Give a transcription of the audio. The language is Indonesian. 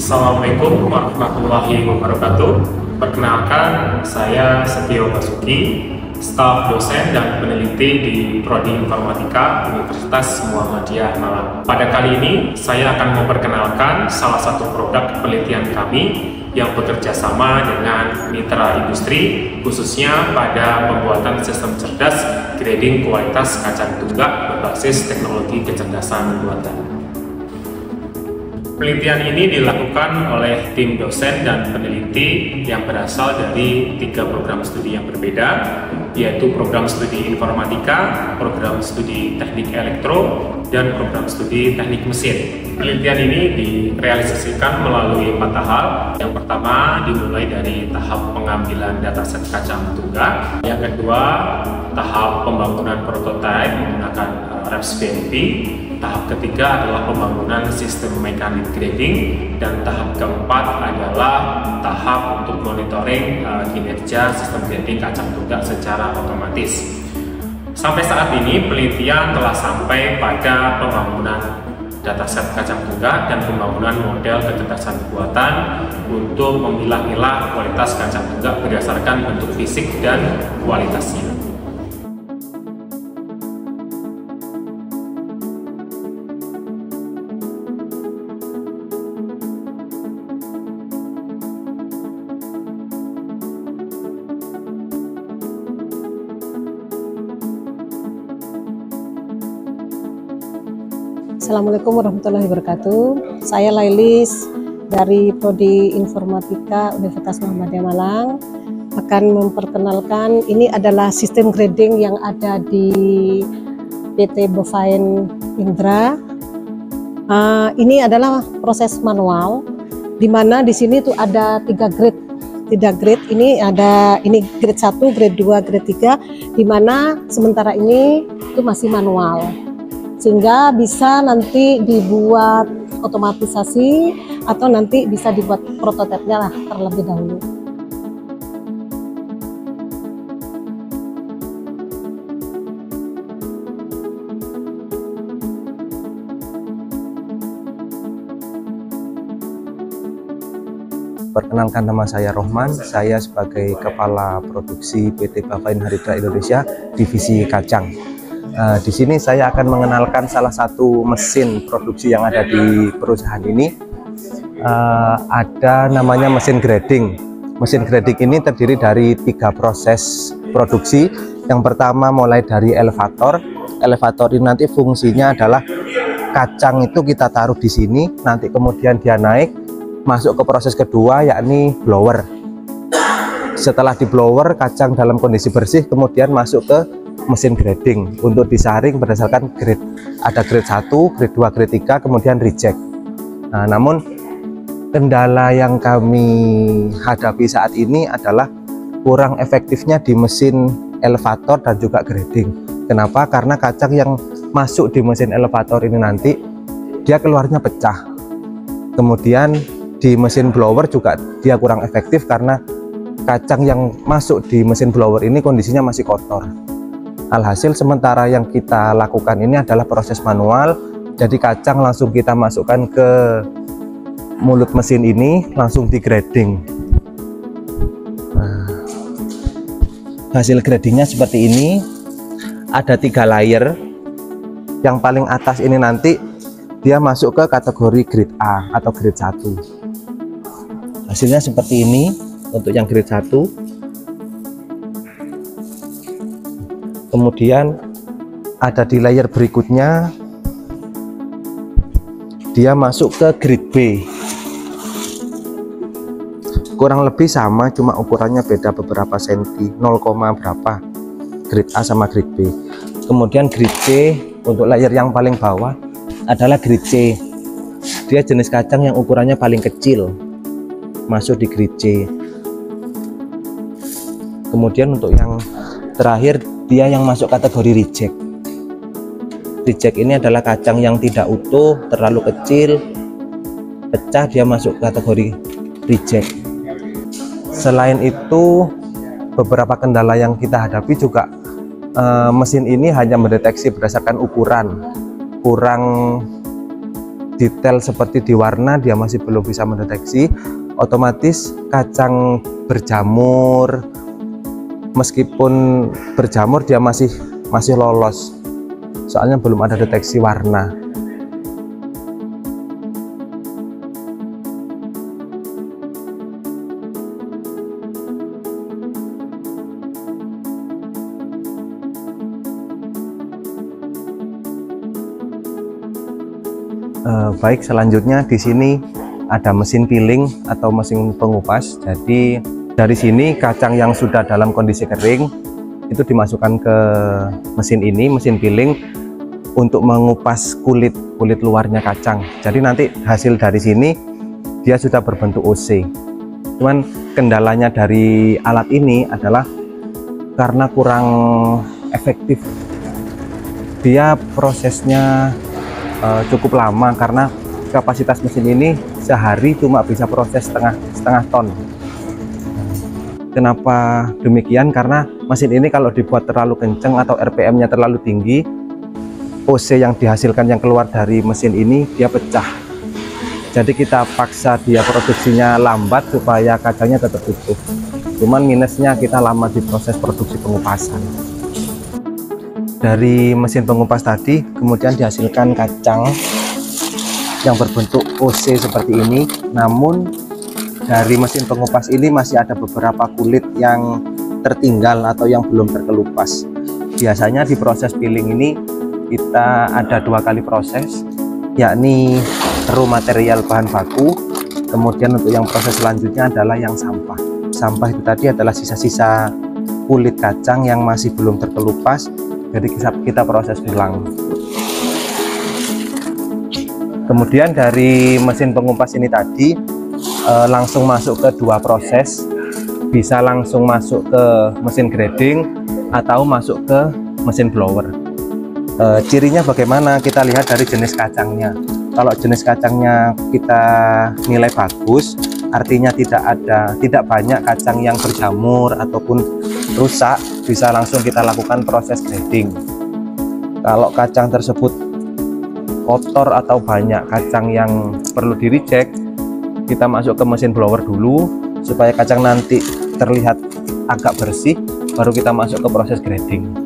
Assalamualaikum warahmatullahi wabarakatuh. Perkenalkan, saya Setio Basuki, staf dosen dan peneliti di Prodi Informatika Universitas Muhammadiyah Malang. Pada kali ini, saya akan memperkenalkan salah satu produk penelitian kami yang bekerja sama dengan mitra industri, khususnya pada pembuatan sistem cerdas grading kualitas kacang tunggak berbasis teknologi kecerdasan buatan. Penelitian ini dilakukan oleh tim dosen dan peneliti yang berasal dari 3 program studi yang berbeda, yaitu program studi informatika, program studi teknik elektro, dan program studi teknik mesin. Penelitian ini direalisasikan melalui 4 tahap. Yang pertama dimulai dari tahap pengambilan dataset kacang tunggak. Yang kedua, tahap pembangunan prototipe menggunakan REPS BMP. Tahap ketiga adalah pembangunan sistem mekanik grading, dan tahap keempat adalah tahap untuk monitoring kinerja sistem grading kacang tunggak secara otomatis. Sampai saat ini penelitian telah sampai pada pembangunan dataset kacang tunggak dan pembangunan model kecerdasan buatan untuk memilah-milah kualitas kacang tunggak berdasarkan bentuk fisik dan kualitasnya. Assalamualaikum warahmatullahi wabarakatuh. Saya Lailis dari Prodi Informatika Universitas Muhammadiyah Malang akan memperkenalkan, ini adalah sistem grading yang ada di PT Bovine Indra. Ini adalah proses manual, di mana di sini tuh ada 3 grade. Ini ada grade 1, grade 2, grade 3, di mana sementara ini itu masih manual, sehingga bisa nanti dibuat otomatisasi atau nanti bisa dibuat prototipenya lah terlebih dahulu. Perkenalkan, nama saya Rohman, saya sebagai Kepala Produksi PT Bovine Haridra Indonesia, Divisi Kacang. Di sini saya akan mengenalkan salah satu mesin produksi yang ada di perusahaan ini. Ada namanya mesin grading. Mesin grading ini terdiri dari 3 proses produksi. Yang pertama mulai dari elevator. Elevator ini nanti fungsinya adalah kacang itu kita taruh di sini, nanti kemudian dia naik masuk ke proses kedua, yakni blower. Setelah di blower, kacang dalam kondisi bersih kemudian masuk ke mesin grading untuk disaring berdasarkan grade. Ada grade 1, grade 2, grade 3, kemudian reject. Namun kendala yang kami hadapi saat ini adalah kurang efektifnya di mesin elevator dan juga grading. Kenapa? Karena kacang yang masuk di mesin elevator ini nanti dia keluarnya pecah. Kemudian di mesin blower juga dia kurang efektif karena kacang yang masuk di mesin blower ini kondisinya masih kotor. Alhasil sementara yang kita lakukan ini adalah proses manual, jadi kacang langsung kita masukkan ke mulut mesin ini, langsung di grading. Hasil gradingnya seperti ini, ada 3 layer. Yang paling atas ini nanti dia masuk ke kategori grade A atau grade 1. Hasilnya seperti ini untuk yang grade 1. Kemudian ada di layer berikutnya dia masuk ke grade B. Kurang lebih sama, cuma ukurannya beda beberapa senti, 0, berapa grade A sama grade B. Kemudian grade C untuk layer yang paling bawah adalah grade C. Dia jenis kacang yang ukurannya paling kecil, masuk di grade C. Kemudian untuk yang terakhir dia yang masuk kategori reject. Reject ini adalah kacang yang tidak utuh, terlalu kecil, pecah, dia masuk kategori reject. Selain itu, beberapa kendala yang kita hadapi juga, mesin ini hanya mendeteksi berdasarkan ukuran, kurang detail seperti di warna dia masih belum bisa mendeteksi, otomatis kacang berjamur, meskipun berjamur dia masih lolos, soalnya belum ada deteksi warna. Baik, selanjutnya di sini ada mesin peeling atau mesin pengupas. Jadi dari sini kacang yang sudah dalam kondisi kering itu dimasukkan ke mesin ini, mesin peeling, untuk mengupas kulit luarnya kacang. Jadi nanti hasil dari sini dia sudah berbentuk OC. Cuman kendalanya dari alat ini adalah karena kurang efektif. Dia prosesnya cukup lama karena kapasitas mesin ini sehari cuma bisa proses setengah ton. Kenapa demikian? Karena mesin ini kalau dibuat terlalu kenceng atau RPM-nya terlalu tinggi, OC yang dihasilkan yang keluar dari mesin ini dia pecah. Jadi kita paksa dia produksinya lambat supaya kacangnya tetap utuh. Cuman minusnya kita lama di proses produksi pengupasan. Dari mesin pengupas tadi kemudian dihasilkan kacang yang berbentuk OC seperti ini, namun dari mesin pengupas ini masih ada beberapa kulit yang tertinggal atau yang belum terkelupas. Biasanya di proses peeling ini kita ada 2 kali proses, yakni raw material bahan baku, kemudian untuk yang proses selanjutnya adalah yang sampah. Sampah itu tadi adalah sisa-sisa kulit kacang yang masih belum terkelupas, jadi kita proses ulang. Kemudian dari mesin pengupas ini tadi langsung masuk ke 2 proses, bisa langsung masuk ke mesin grading atau masuk ke mesin blower. Cirinya bagaimana? Kita lihat dari jenis kacangnya. Kalau jenis kacangnya kita nilai bagus, artinya tidak banyak kacang yang berjamur ataupun rusak, bisa langsung kita lakukan proses grading. Kalau kacang tersebut kotor atau banyak kacang yang perlu di reject, kita masuk ke mesin blower dulu supaya kacang nanti terlihat agak bersih, baru kita masuk ke proses grading.